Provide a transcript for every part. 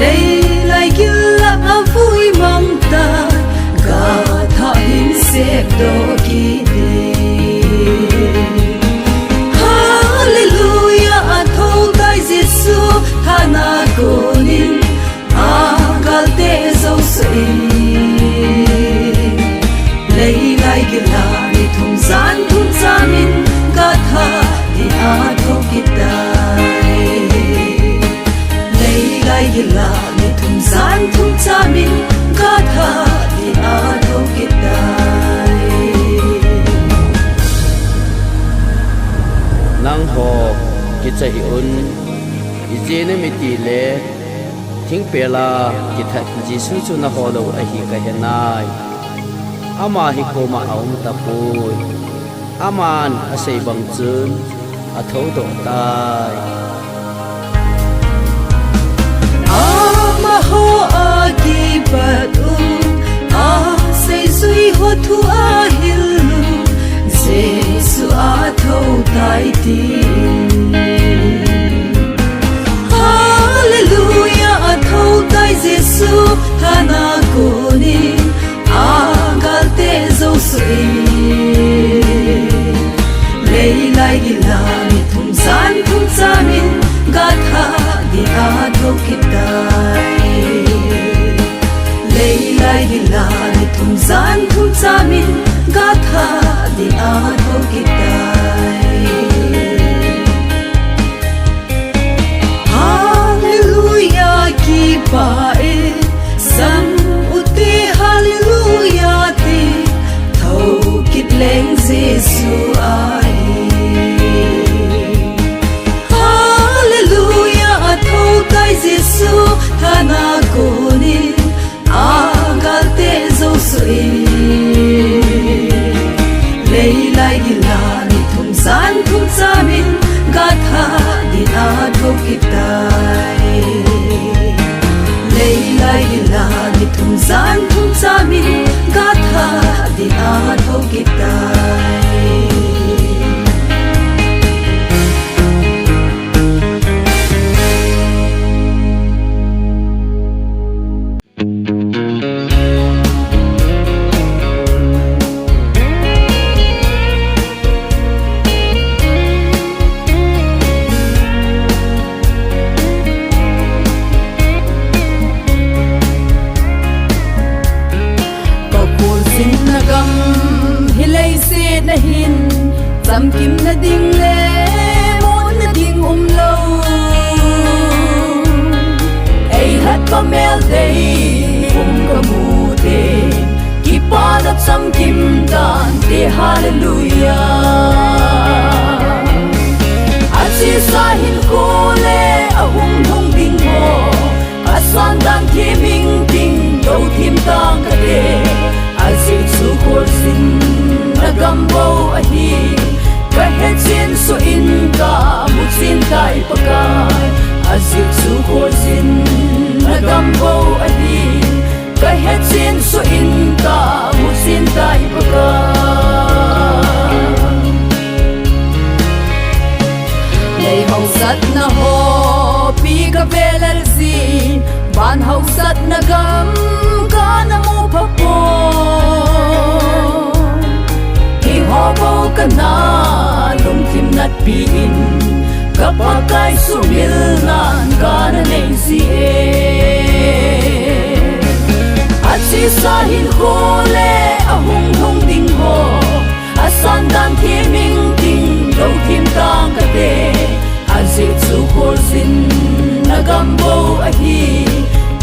lấy lại gila a vui mong ta ga tha hin sep do ki de hallelujah a thâu tai Giêsu hana konin a gal te zo sei lấy lại gila ni thum zan thum zamin ga tha di a tho ki lai gila ni thum zan thum chamin ga tha di a tho ki dai nang ho ki chai un I jene mi ti le thing pela ki that Jisu chu na ho lo a hi ka henai ama hi ko ma aum ta pui aman a sei bang chun a tho do tai ho a ki patu a sei sui ho thu a hilu Jesu a tho tai ti hallelujah a tho tai Jesu hana ko ni a gal te zo sui lei lai gila ni thum san thum chamin ga tha di a tho ki dai lei lai gila ni thum zan thum chamin ga tha di a tho ki dai hallelujah ki pa e sam utte hallelujah ti tho kit leng Jesu ai Jesu hana ko ni a gal te zo sui lei lai gila ni thum san thum chamin ga tha di a tho ki dai lei lai gila ni thum san thum chamin ga tha di a tho ki dai Sam kim na ding le mon na ding lo ai hat pa mel dei ka mu te ki pa na sam kim dan te hallelujah asi sa hin ko le a hung ding ho asan dan ki ming ding do tim tang ka te asi su ko sin na gambo a hi ka het sin so in ka mu sin kai pakai azik su ko sin na gambo a hi ka het sin so in ka mu sin kai pakai nei hong sat na ho pi ka velar sin ban hau sat na gam ka na mu papo hobo kana lung kim nat pin kapakai sumil nan kana nei si atsi sahin khole ahung ding ho asan dan theming ding do kim tang ka te azit su khol sin nagambo ahi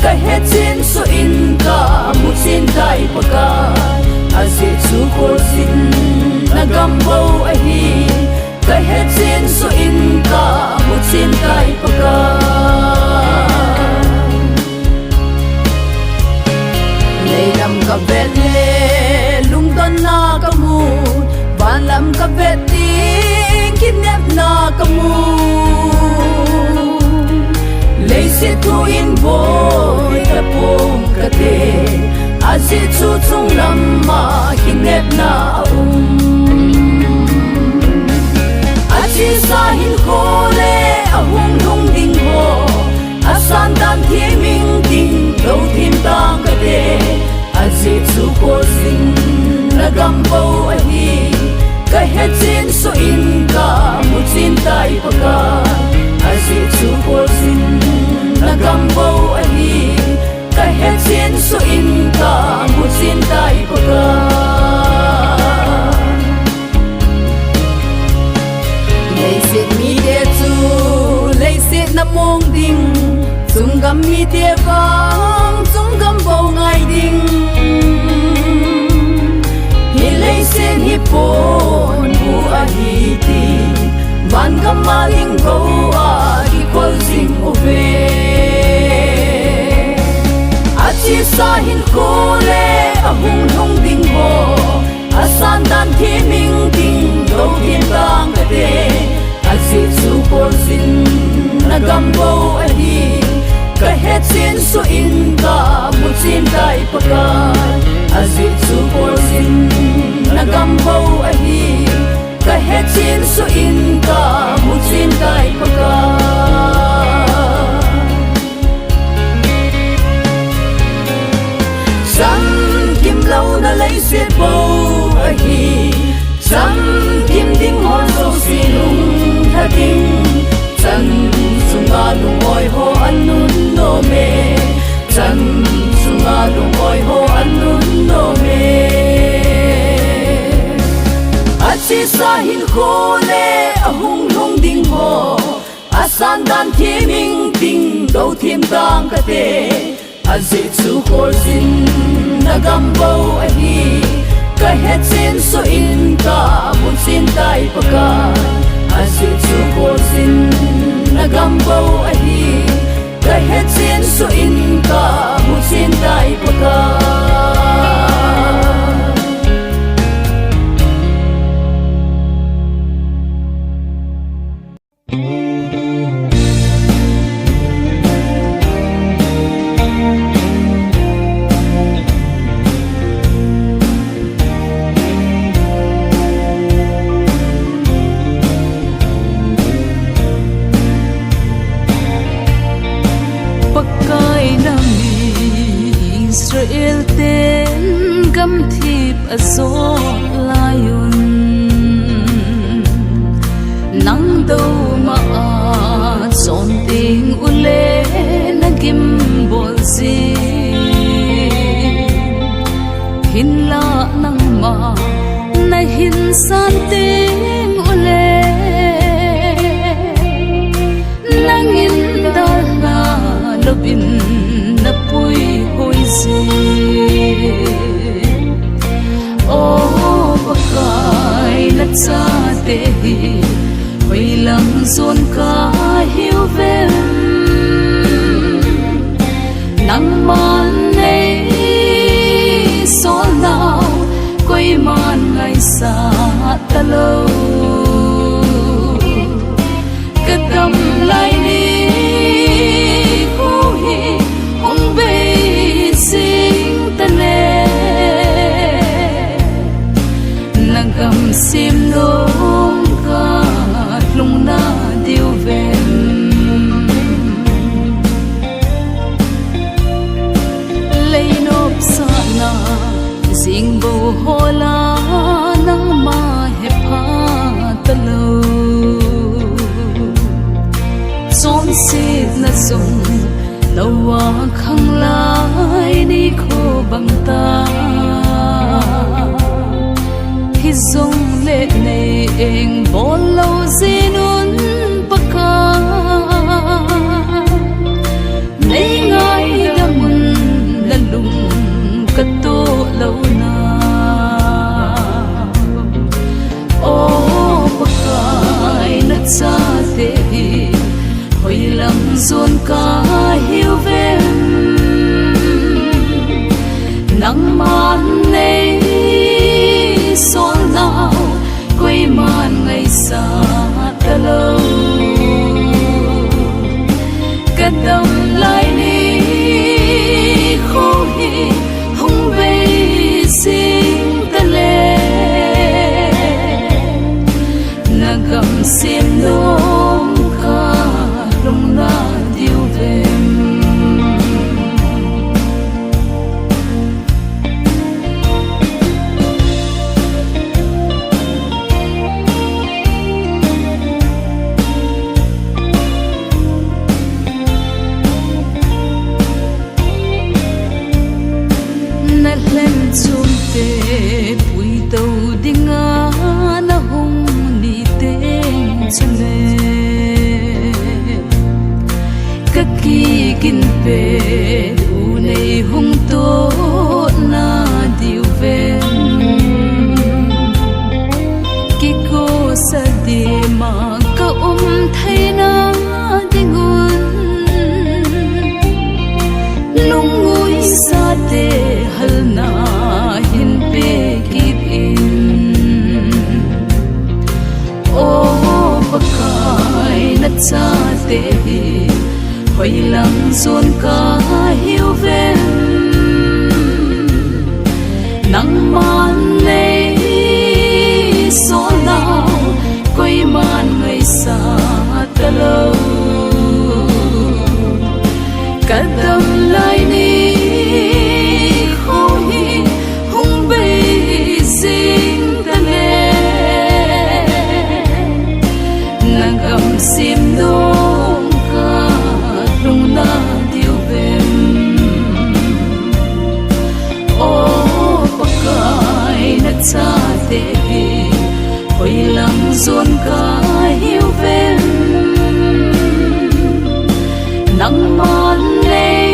ka het sin so in ka musin kai pakai azit su khol sin nagambo ahi ka het sin so in ka mut sin kai pakai leilam ka vet le lungton na ka mu ban lam ka vet ting kinep na ka mu lei se tu in boy ka pom ka te azit su chung lam ma kinep na Achi sahin khole ahung ding ho asan dan theming khổ sinh là gam bao ahi cái hết chín số in cả một chín tay bạc azi chu khổ sinh là gam bao ahi cái hết chín số in cả một chín tay bạc lấy xét mi để chu lấy xét nam mong ding chung gam mi để vang chung gam bao ngày ding hi lấy xét hi pon bu a hi ti van gam ma ling go a hi khol sing ove a chi sa hin khole a hung hung ding ho a san dan thi ming ding do thiên bang ka de a si chu khol sin na gam bo a hi ka het sin so in ka mu sin dai pakai a si chu khol sin na gam bo a hi ka het sin so in ka mu sin dai pakai sam kim lâu na lấy xét bo a hi sam kim ding hon so si lung tha ding chan sunga lung oi ho anun no me chan sunga lung oi ho anun no me a chi sa hin khole a hung hung ding ho a san dan thi ming ding do thim dang ka te a zi chu khol sin na gam bo a hi ka het sin so in ka mu sin dai pakai a zi chu khol sin na gam bo a hi ka het sin so in ka mu sin dai pakai Israel ten gam thip azo layun nang do ma son ting ule nagim bolsi hin la nang ma na hin san ting ule nangin dal na lobin na pui oh pakai na cha te hi hoi lang zon ka hiu ven nang man nei sol nào koi man ngai sa ta lo kadam lai ni khu hi hong be sing tane nagam sim long ka lung na diu ven leinop sana sing bo hola nang ma he pha talo son sit na sung lawa khang lai ni kho bang ta hi zong le nei eng bol lo zinun paka nei ngai damun lalung kato lo na oh pakai na cha te hoi lam zon ka hiu ven nang man nei sol nào quay man ngày xa ta lo chune ka ki kin pe u nei hung to na diu ven ki ko sa di ma ka thai na dingun lung ngui sa te hal na hin pe ki in o pakai na cha te hoi lang zon ka hiu ven nang man nei so nào koi man ngai sa ta lo kadam lai ni khoi hung be sing ta le nagam sim dong ka lung na diu vem o pakai na cha te hoi lang zon ka hiu ven nang man nei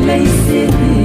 lấy xe